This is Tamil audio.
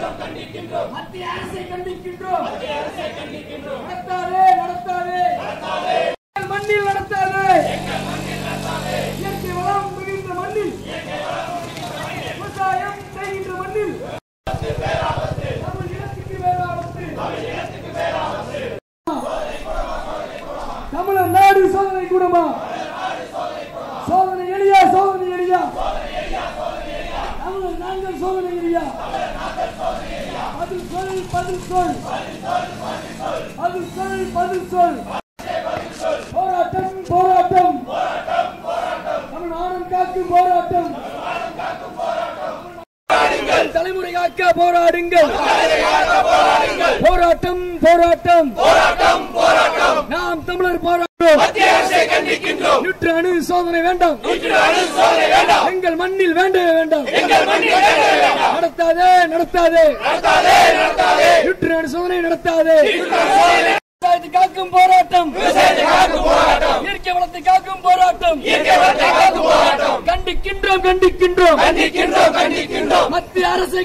மத்திய அரசை கண்டிக்கின்றோம். நடத்தாதே நடத்தாதே மண்ணில் நடத்தாதே. இயற்கை வளம் மிகுந்த மண்ணில், விவசாயம் செய்கின்ற மண்ணில் தமிழ் இனத்துக்கு வேறாபத்து. தமிழர் நாடு சோதனை கூடமா? சோதனை எளியா? சோதனை எளியா? தமிழர் நாங்கள் சோதனை எளியா? பதில் சொல், பதில் சொல், பதில் சொல், பதில் சொல். போராட்டம் போராட்டம், தமிழ் ஆணம் காக்கும் போராட்டம். தலைமுறை காக்க போராடுங்கள். போராட்டம் போராட்டம், நாம் தமிழர் போராட்டம். நூற்றாண்டு சோதனை வேண்டாம், எங்கள் மண்ணில் வேண்டவே வேண்டாம். நடத்தாதே நடத்தாதே, நூற்றாண்டு சோதனை நடத்தாதே. விவசாயத்தை காக்கும் போராட்டம், இயற்கை வளத்தை காக்கும் போராட்டம். கண்டிக்கின்றோம் கண்டிக்கின்றோம், மத்திய அரசை